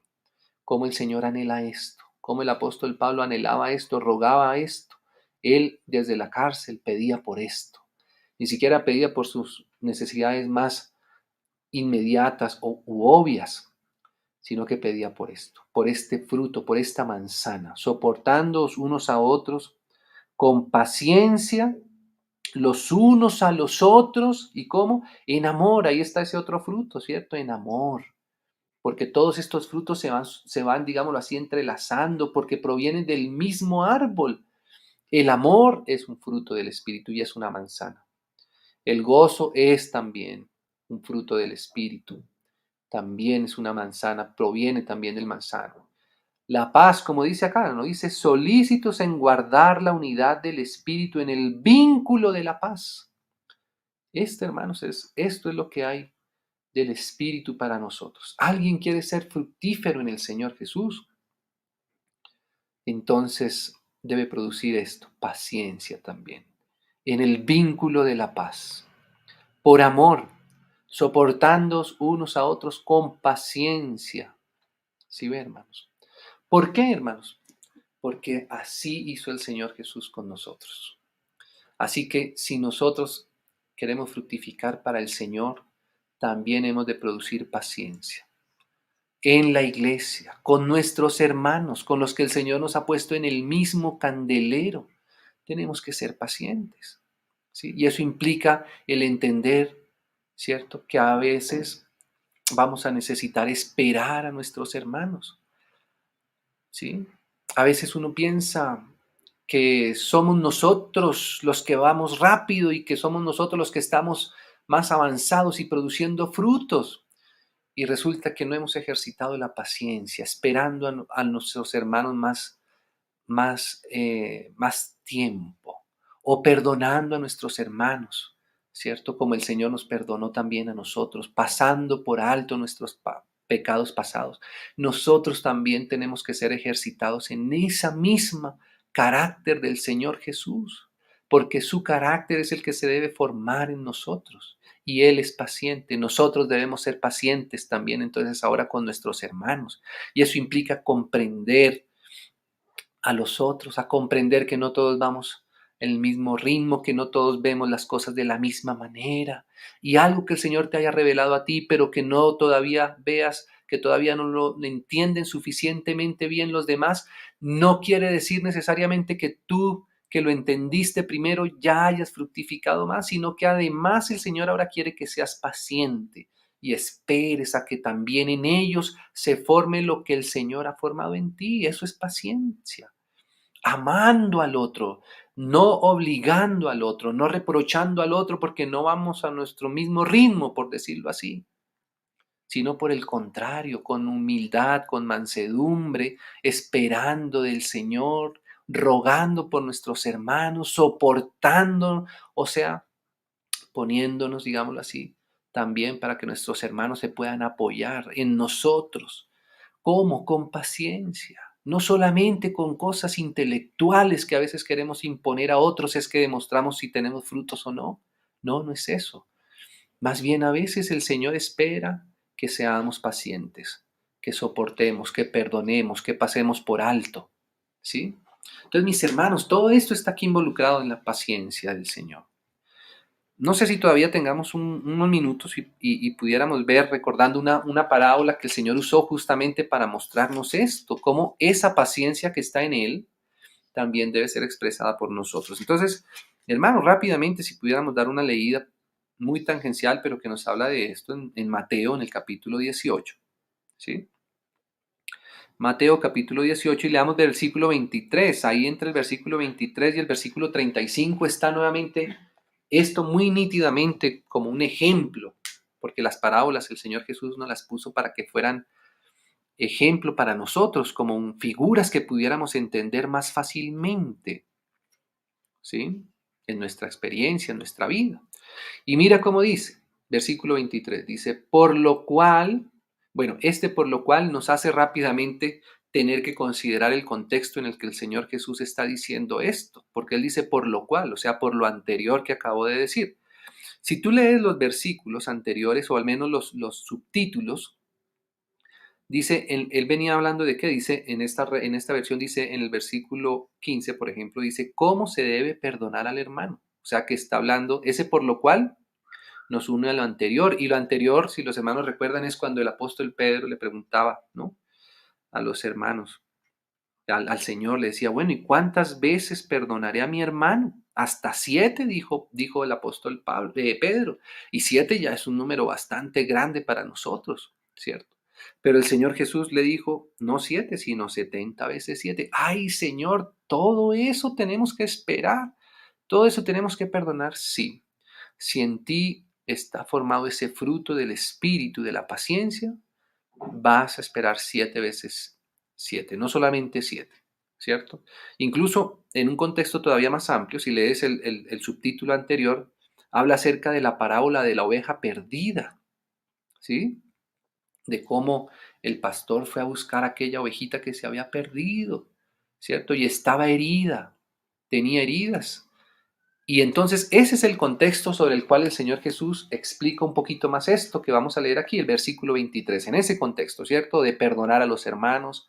Cómo el Señor anhela esto, cómo el apóstol Pablo anhelaba esto, rogaba esto. Él desde la cárcel pedía por esto. Ni siquiera pedía por sus necesidades más inmediatas u obvias, sino que pedía por esto, por este fruto, por esta manzana, soportándoos unos a otros con paciencia, los unos a los otros, ¿y cómo? En amor, ahí está ese otro fruto, ¿cierto? En amor, porque todos estos frutos se van, digámoslo así, entrelazando, porque provienen del mismo árbol. El amor es un fruto del Espíritu y es una manzana. El gozo es también un fruto del Espíritu. También es una manzana, proviene también del manzano. La paz, como dice acá, ¿no? Dice solícitos en guardar la unidad del Espíritu en el vínculo de la paz. Hermanos, esto es lo que hay del Espíritu para nosotros. ¿Alguien quiere ser fructífero en el Señor Jesús? entonces debe producir esto, paciencia también, en el vínculo de la paz, por amor, soportándoos unos a otros con paciencia. ¿Sí ve, hermanos? ¿Por qué, hermanos? Porque así hizo el Señor Jesús con nosotros. Así que si nosotros queremos fructificar para el Señor, también hemos de producir paciencia en la iglesia, con nuestros hermanos, con los que el Señor nos ha puesto en el mismo candelero. Tenemos que ser pacientes, ¿sí? Y eso implica el entender, ¿cierto?, que a veces vamos a necesitar esperar a nuestros hermanos, ¿sí? A veces uno piensa que somos nosotros los que vamos rápido y que somos nosotros los que estamos más avanzados y produciendo frutos. Y resulta que no hemos ejercitado la paciencia, esperando a nuestros hermanos más tiempo, o perdonando a nuestros hermanos, ¿cierto? Como el Señor nos perdonó también a nosotros, pasando por alto nuestros pecados pasados. Nosotros también tenemos que ser ejercitados en esa misma carácter del Señor Jesús, porque su carácter es el que se debe formar en nosotros. Y Él es paciente. Nosotros debemos ser pacientes también entonces ahora con nuestros hermanos. Y eso implica comprender a los otros, a comprender que no todos vamos en el mismo ritmo, que no todos vemos las cosas de la misma manera. Y algo que el Señor te haya revelado a ti, pero que no todavía veas, que todavía no lo entienden suficientemente bien los demás, no quiere decir necesariamente que tú, que lo entendiste primero, ya hayas fructificado más, sino que además el Señor ahora quiere que seas paciente y esperes a que también en ellos se forme lo que el Señor ha formado en ti. Eso es paciencia, amando al otro, no obligando al otro, no reprochando al otro porque no vamos a nuestro mismo ritmo, por decirlo así, sino por el contrario, con humildad, con mansedumbre, esperando del Señor, rogando por nuestros hermanos, soportando, o sea, poniéndonos, digámoslo así, también para que nuestros hermanos se puedan apoyar en nosotros. ¿Cómo? Con paciencia. No solamente con cosas intelectuales que a veces queremos imponer a otros, es que demostramos si tenemos frutos o no. No, no es eso. Más bien a veces el Señor espera que seamos pacientes, que soportemos, que perdonemos, que pasemos por alto. ¿Sí? Entonces, mis hermanos, todo esto está aquí involucrado en la paciencia del Señor. No sé si todavía tengamos unos minutos y pudiéramos ver, recordando una parábola que el Señor usó justamente para mostrarnos esto, cómo esa paciencia que está en Él también debe ser expresada por nosotros. Entonces, hermanos, rápidamente, si pudiéramos dar una leída muy tangencial, pero que nos habla de esto en Mateo, en el capítulo 18, ¿sí? Mateo capítulo 18 y leamos versículo 23. Ahí entre el versículo 23 y el versículo 35 está nuevamente esto muy nítidamente como un ejemplo, porque las parábolas el Señor Jesús nos las puso para que fueran ejemplo para nosotros, como figuras que pudiéramos entender más fácilmente, ¿sí? En nuestra experiencia, en nuestra vida. Y mira cómo dice, versículo 23, dice, por lo cual, bueno, por lo cual nos hace rápidamente tener que considerar el contexto en el que el Señor Jesús está diciendo esto, porque Él dice por lo cual, o sea, por lo anterior que acabo de decir. Si tú lees los versículos anteriores, o al menos los subtítulos, dice, él venía hablando de qué, dice, en esta versión dice, en el versículo 15, por ejemplo, dice, ¿cómo se debe perdonar al hermano? O sea, que está hablando, ese por lo cual nos une a lo anterior. Y lo anterior, si los hermanos recuerdan, es cuando el apóstol Pedro le preguntaba, ¿no?, a los hermanos, al Señor, le decía, bueno, ¿y cuántas veces perdonaré a mi hermano? Hasta 7, dijo el apóstol Pedro. Y 7 ya es un número bastante grande para nosotros, ¿cierto? Pero el Señor Jesús le dijo, no 7, sino 70 veces 7. Ay, Señor, todo eso tenemos que esperar. Todo eso tenemos que perdonar, sí. Si en ti está formado ese fruto del espíritu, de la paciencia, vas a esperar 7 veces 7, no solamente 7, ¿cierto? Incluso en un contexto todavía más amplio, si lees el subtítulo anterior, habla acerca de la parábola de la oveja perdida, ¿sí? De cómo el pastor fue a buscar aquella ovejita que se había perdido, ¿cierto? Y estaba herida, tenía heridas. Y entonces ese es el contexto sobre el cual el Señor Jesús explica un poquito más esto que vamos a leer aquí, el versículo 23, en ese contexto, ¿cierto? De perdonar a los hermanos,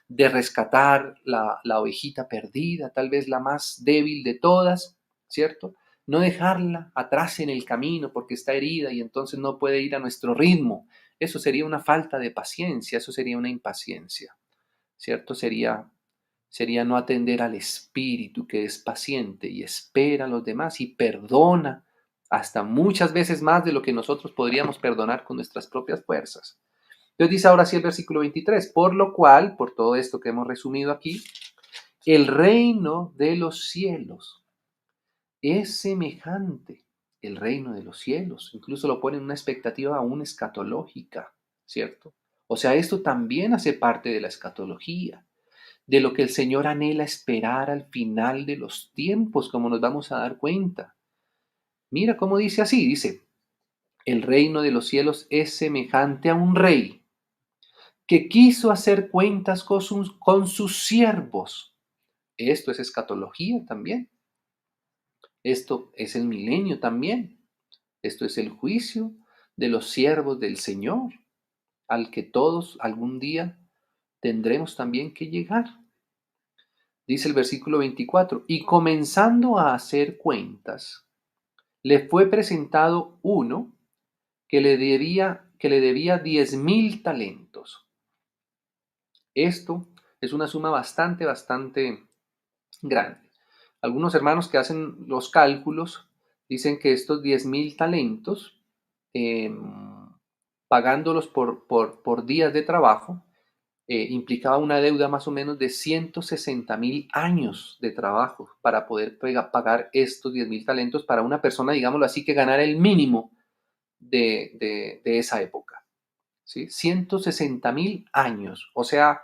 de rescatar la ovejita perdida, tal vez la más débil de todas, ¿cierto? No dejarla atrás en el camino porque está herida y entonces no puede ir a nuestro ritmo. Eso sería una falta de paciencia, eso sería una impaciencia, ¿cierto? Sería no atender al Espíritu que es paciente y espera a los demás y perdona hasta muchas veces más de lo que nosotros podríamos perdonar con nuestras propias fuerzas. Entonces dice ahora sí el versículo 23, por lo cual, por todo esto que hemos resumido aquí, el reino de los cielos es semejante, el reino de los cielos, incluso lo pone en una expectativa aún escatológica, ¿cierto? O sea, esto también hace parte de la escatología, de lo que el Señor anhela esperar al final de los tiempos, como nos vamos a dar cuenta. Mira cómo dice así, dice, el reino de los cielos es semejante a un rey que quiso hacer cuentas con sus siervos. Esto es escatología también. Esto es el milenio también. Esto es el juicio de los siervos del Señor, al que todos algún día tendremos también que llegar. Dice el versículo 24, y comenzando a hacer cuentas, le fue presentado uno que le debía 10,000 talentos. Esto es una suma bastante grande. Algunos hermanos que hacen los cálculos dicen que estos 10,000 talentos, eh, pagándolos por días de trabajo, implicaba una deuda más o menos de 160,000 años de trabajo para poder pagar estos 10,000 talentos para una persona, digámoslo así, que ganara el mínimo de esa época. ¿Sí? 160,000 años. O sea,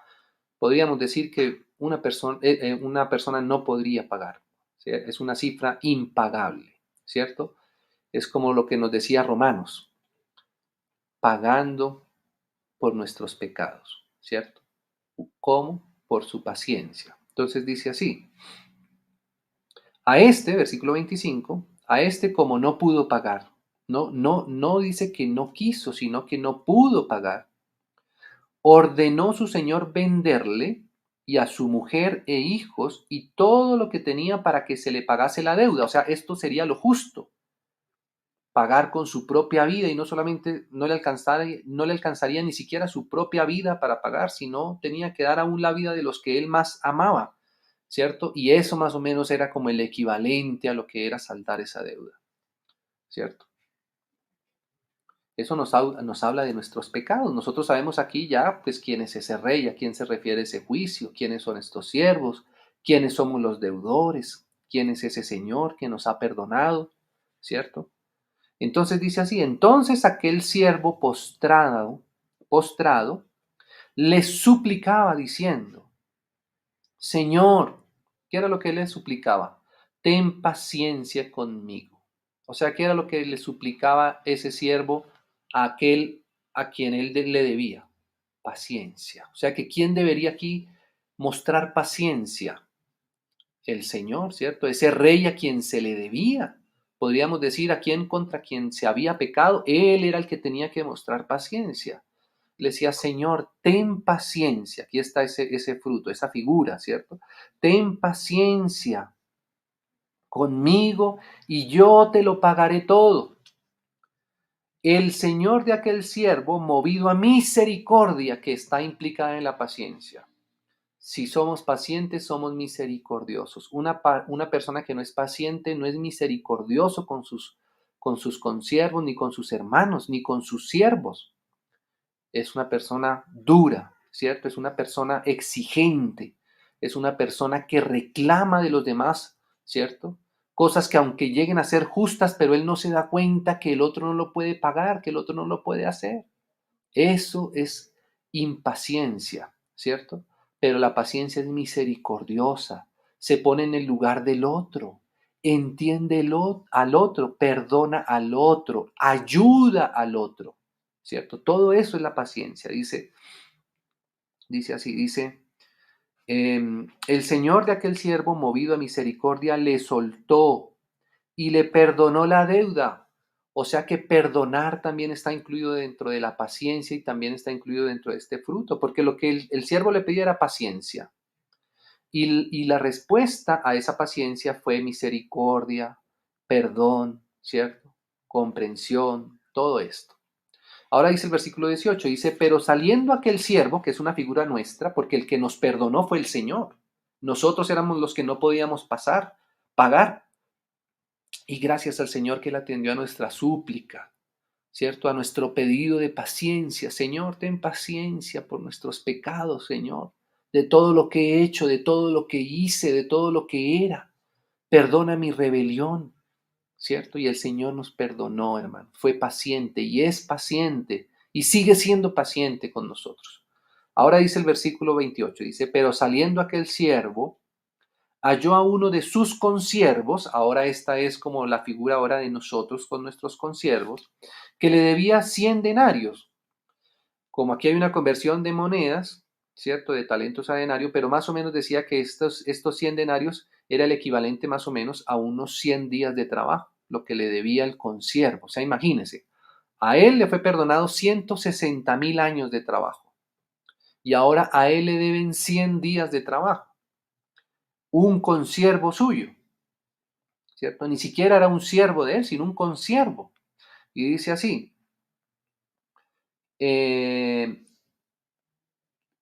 podríamos decir que una persona no podría pagar. ¿Sí? Es una cifra impagable, ¿cierto? Es como lo que nos decía Romanos, pagando por nuestros pecados, ¿cierto? ¿Cómo? Por su paciencia. Entonces dice así, a este, versículo 25, a este como no pudo pagar, no dice que no quiso, sino que no pudo pagar, ordenó su señor venderle y a su mujer e hijos y todo lo que tenía para que se le pagase la deuda. O sea, esto sería lo justo, pagar con su propia vida y no solamente no le alcanzaría ni siquiera su propia vida para pagar, sino tenía que dar aún la vida de los que él más amaba, ¿cierto? Y eso más o menos era como el equivalente a lo que era saldar esa deuda, ¿cierto? Eso nos habla de nuestros pecados. Nosotros sabemos aquí ya, pues, quién es ese rey, a quién se refiere ese juicio, quiénes son estos siervos, quiénes somos los deudores, quién es ese Señor que nos ha perdonado, ¿cierto? Entonces dice así, entonces aquel siervo postrado, le suplicaba diciendo, Señor, ¿qué era lo que le suplicaba? Ten paciencia conmigo. O sea, ¿qué era lo que le suplicaba ese siervo a aquel a quien él le debía? Paciencia. O sea, que ¿quién debería aquí mostrar paciencia? El Señor, ¿cierto? Ese rey a quien se le debía. Podríamos decir a quien contra quien se había pecado, él era el que tenía que mostrar paciencia. Le decía, Señor, ten paciencia. Aquí está ese fruto, esa figura, ¿cierto? Ten paciencia conmigo y yo te lo pagaré todo. El Señor de aquel siervo, movido a misericordia que está implicada en la paciencia. Si somos pacientes, somos misericordiosos. Una persona que no es paciente no es misericordioso con sus consiervos, ni con sus hermanos, ni con sus siervos. Es una persona dura, ¿cierto? Es una persona exigente, es una persona que reclama de los demás, ¿cierto? Cosas que aunque lleguen a ser justas, pero él no se da cuenta que el otro no lo puede pagar, que el otro no lo puede hacer. Eso es impaciencia, ¿cierto? Pero la paciencia es misericordiosa, se pone en el lugar del otro, entiende al otro, perdona al otro, ayuda al otro, ¿cierto? Todo eso es la paciencia, dice así, dice, El señor de aquel siervo, movido a misericordia, le soltó y le perdonó la deuda. O sea que perdonar también está incluido dentro de la paciencia y también está incluido dentro de este fruto, porque lo que el siervo le pedía era paciencia. Y la respuesta a esa paciencia fue misericordia, perdón, ¿cierto? Comprensión, todo esto. Ahora dice el versículo 18, dice, pero saliendo aquel siervo, que es una figura nuestra, porque el que nos perdonó fue el Señor. Nosotros éramos los que no podíamos pagar. Y gracias al Señor que Él atendió a nuestra súplica, ¿cierto? A nuestro pedido de paciencia. Señor, ten paciencia por nuestros pecados, Señor. De todo lo que he hecho, de todo lo que hice, de todo lo que era. Perdona mi rebelión, ¿cierto? Y el Señor nos perdonó, hermano. Fue paciente y es paciente y sigue siendo paciente con nosotros. Ahora dice el versículo 28, dice, pero saliendo aquel siervo, halló a uno de sus consiervos, ahora esta es como la figura ahora de nosotros con nuestros consiervos, que le debía 100 denarios. Como aquí hay una conversión de monedas, ¿cierto? De talentos a denario, pero más o menos decía que estos 100 denarios era el equivalente más o menos a unos 100 días de trabajo, lo que le debía el consiervo. O sea, imagínense, a él le fue perdonado 160.000 años de trabajo y ahora a él le deben 100 días de trabajo, un consiervo suyo, ¿cierto? Ni siquiera era un siervo de él, sino un consiervo. Y dice así, eh,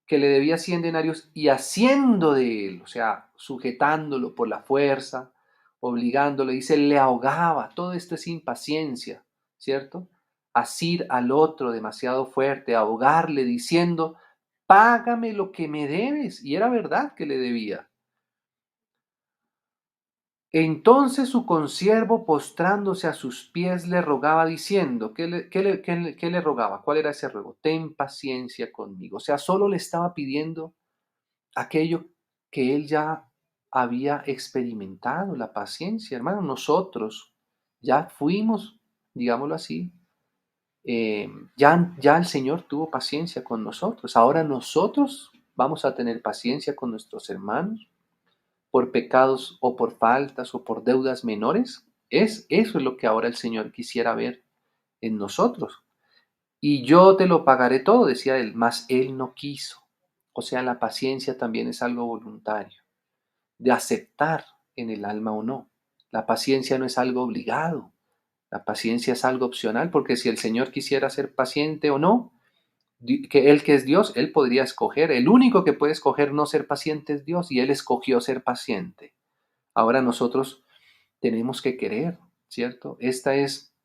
que le debía 100 denarios y haciendo de él, o sea, sujetándolo por la fuerza, obligándolo, dice, le ahogaba. Todo esto es impaciencia, ¿cierto? Asir al otro demasiado fuerte, ahogarle diciendo, págame lo que me debes. Y era verdad que le debía. Entonces su consiervo, postrándose a sus pies, le rogaba diciendo, ¿qué le rogaba? ¿Cuál era ese ruego? Ten paciencia conmigo. O sea, solo le estaba pidiendo aquello que él ya había experimentado, la paciencia, hermano. Nosotros ya fuimos, digámoslo así, ya el Señor tuvo paciencia con nosotros. Ahora nosotros vamos a tener paciencia con nuestros hermanos por pecados o por faltas o por deudas menores. Eso es lo que ahora el Señor quisiera ver en nosotros. Y yo te lo pagaré todo, decía él, mas él no quiso. O sea, la paciencia también es algo voluntario, de aceptar en el alma o no. La paciencia no es algo obligado, la paciencia es algo opcional, porque si el Señor quisiera ser paciente o no, que Él que es Dios, Él podría escoger. El único que puede escoger no ser paciente es Dios y Él escogió ser paciente. Ahora nosotros tenemos que querer, ¿cierto? Esta es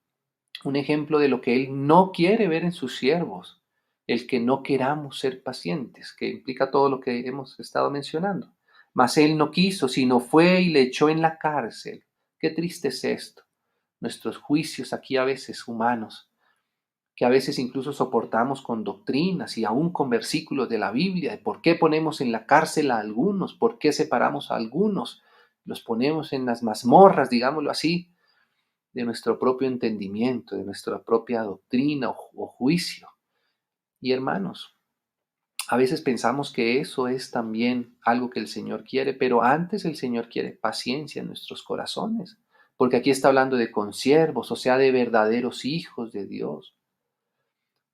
un ejemplo de lo que Él no quiere ver en sus siervos, el que no queramos ser pacientes, que implica todo lo que hemos estado mencionando. Mas Él no quiso, sino fue y le echó en la cárcel. Qué triste es esto. Nuestros juicios aquí a veces humanos, que a veces incluso soportamos con doctrinas y aún con versículos de la Biblia, de por qué ponemos en la cárcel a algunos, por qué separamos a algunos, los ponemos en las mazmorras, digámoslo así, de nuestro propio entendimiento, de nuestra propia doctrina o juicio. Y hermanos, a veces pensamos que eso es también algo que el Señor quiere, pero antes el Señor quiere paciencia en nuestros corazones, porque aquí está hablando de consiervos, o sea, de verdaderos hijos de Dios.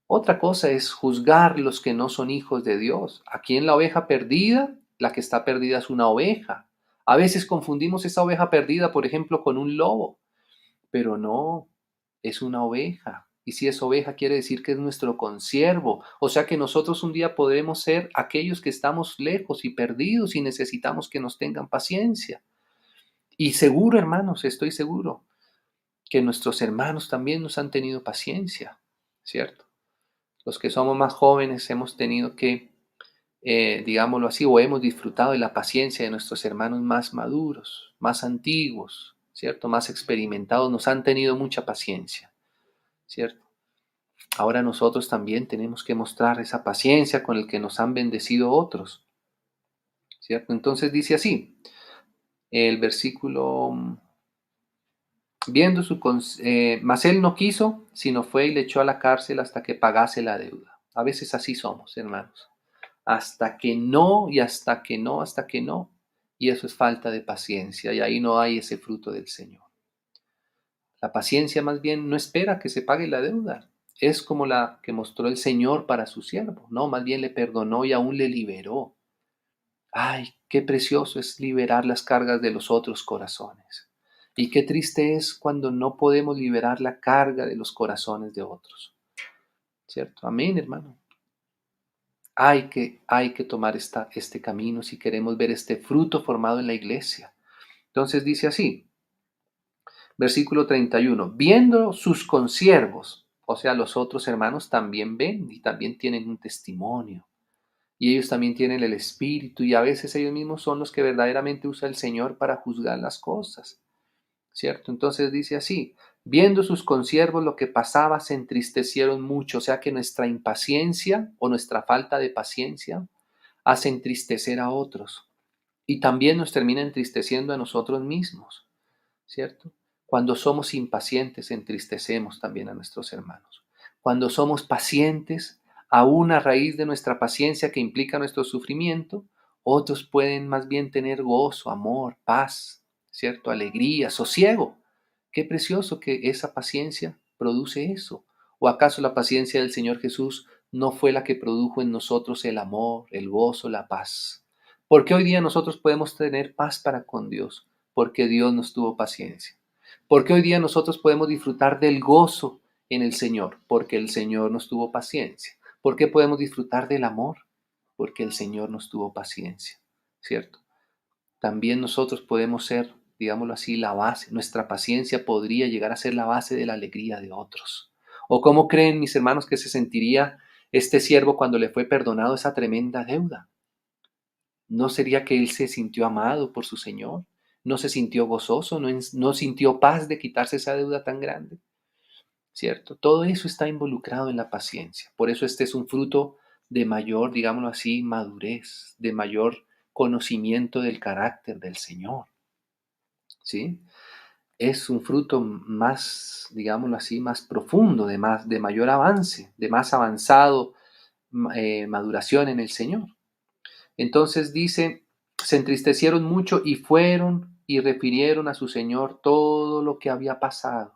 Otra cosa es juzgar los que no son hijos de Dios. Aquí en la oveja perdida, la que está perdida es una oveja. A veces confundimos esa oveja perdida, por ejemplo, con un lobo, pero no, es una oveja. Y si es oveja quiere decir que es nuestro consiervo. O sea que nosotros un día podremos ser aquellos que estamos lejos y perdidos y necesitamos que nos tengan paciencia. Y seguro, hermanos, estoy seguro que nuestros hermanos también nos han tenido paciencia, ¿cierto? Los que somos más jóvenes hemos tenido que, digámoslo así, o hemos disfrutado de la paciencia de nuestros hermanos más maduros, más antiguos, ¿cierto? Más experimentados, nos han tenido mucha paciencia, ¿cierto? Ahora nosotros también tenemos que mostrar esa paciencia con el que nos han bendecido otros, ¿cierto? Entonces dice así, el versículo, mas él no quiso, sino fue y le echó a la cárcel hasta que pagase la deuda. A veces así somos, hermanos. hasta que no, y hasta que no, hasta que no. Y eso es falta de paciencia, y ahí no hay ese fruto del Señor. La paciencia más bien no espera que se pague la deuda. Es como la que mostró el Señor para su siervo. No, más bien le perdonó y aún le liberó. Ay, qué precioso es liberar las cargas de los otros corazones. Y qué triste es cuando no podemos liberar la carga de los corazones de otros. ¿Cierto? Amén, hermano. Hay que tomar este camino si queremos ver este fruto formado en la iglesia. Entonces dice así, versículo 31, viendo sus consiervos, o sea, los otros hermanos también ven y también tienen un testimonio. Y ellos también tienen el Espíritu y a veces ellos mismos son los que verdaderamente usa el Señor para juzgar las cosas, ¿cierto? Entonces dice así, viendo sus consiervos lo que pasaba, se entristecieron mucho, o sea que nuestra impaciencia o nuestra falta de paciencia hace entristecer a otros y también nos termina entristeciendo a nosotros mismos, ¿cierto? Cuando somos impacientes, entristecemos también a nuestros hermanos. Cuando somos pacientes, aún a raíz de nuestra paciencia que implica nuestro sufrimiento, otros pueden más bien tener gozo, amor, paz, ¿cierto? Alegría, sosiego. Qué precioso que esa paciencia produce eso. ¿O acaso la paciencia del Señor Jesús no fue la que produjo en nosotros el amor, el gozo, la paz? ¿Por qué hoy día nosotros podemos tener paz para con Dios? Porque Dios nos tuvo paciencia. ¿Por qué hoy día nosotros podemos disfrutar del gozo en el Señor? Porque el Señor nos tuvo paciencia. ¿Por qué podemos disfrutar del amor? Porque el Señor nos tuvo paciencia, ¿cierto? También nosotros podemos ser, digámoslo así, la base. Nuestra paciencia podría llegar a ser la base de la alegría de otros. ¿O cómo creen mis hermanos que se sentiría este siervo cuando le fue perdonado esa tremenda deuda? ¿No sería que él se sintió amado por su Señor? ¿No se sintió gozoso? ¿No sintió paz de quitarse esa deuda tan grande? ¿Cierto? Todo eso está involucrado en la paciencia. Por eso este es un fruto de mayor, digámoslo así, madurez, de mayor conocimiento del carácter del Señor. ¿Sí? Es un fruto más, digámoslo así, más profundo, de mayor avance, de más avanzado maduración en el Señor. Entonces dice, se entristecieron mucho y fueron y refirieron a su Señor todo lo que había pasado.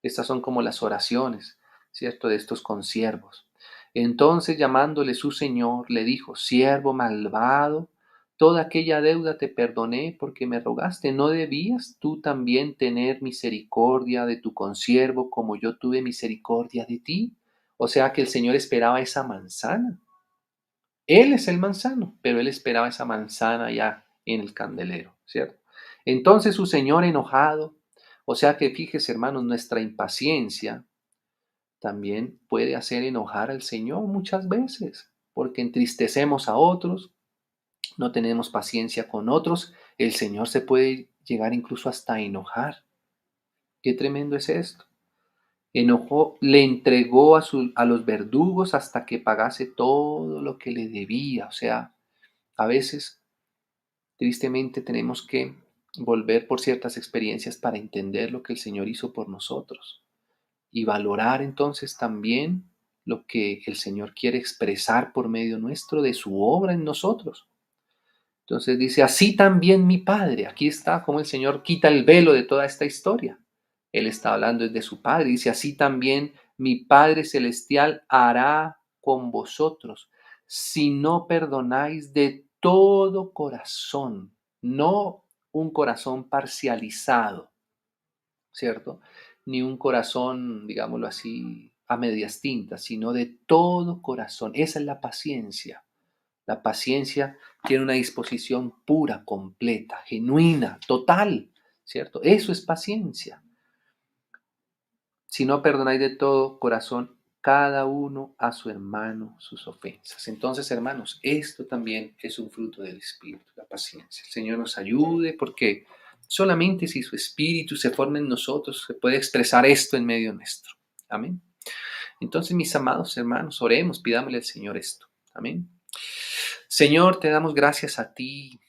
Estas son como las oraciones, ¿cierto?, de estos consiervos. Entonces, llamándole su Señor, le dijo, siervo malvado, toda aquella deuda te perdoné porque me rogaste. ¿No debías tú también tener misericordia de tu consiervo como yo tuve misericordia de ti? O sea que el Señor esperaba esa manzana. Él es el manzano, pero él esperaba esa manzana ya en el candelero, ¿cierto? Entonces su Señor enojado, o sea que fíjese, hermanos, nuestra impaciencia también puede hacer enojar al Señor muchas veces, porque entristecemos a otros, no tenemos paciencia con otros, el Señor se puede llegar incluso hasta a enojar. Qué tremendo es esto. Enojó, le entregó a los verdugos hasta que pagase todo lo que le debía. O sea, a veces, tristemente, tenemos que volver por ciertas experiencias para entender lo que el Señor hizo por nosotros y valorar entonces también lo que el Señor quiere expresar por medio nuestro de su obra en nosotros. Entonces dice, así también mi Padre. Aquí está como el Señor quita el velo de toda esta historia. Él está hablando de su Padre. Dice, así también mi Padre Celestial hará con vosotros si no perdonáis de todo corazón, no un corazón parcializado, ¿cierto? Ni un corazón, digámoslo así, a medias tintas, sino de todo corazón. Esa es la paciencia. La paciencia tiene una disposición pura, completa, genuina, total, ¿cierto? Eso es paciencia. Si no perdonáis de todo corazón, cada uno a su hermano sus ofensas. Entonces, hermanos, esto también es un fruto del Espíritu, la paciencia. El Señor nos ayude porque solamente si su Espíritu se forma en nosotros, se puede expresar esto en medio nuestro. Amén. Entonces, mis amados hermanos, oremos, pidámosle al Señor esto. Amén. Señor, te damos gracias a ti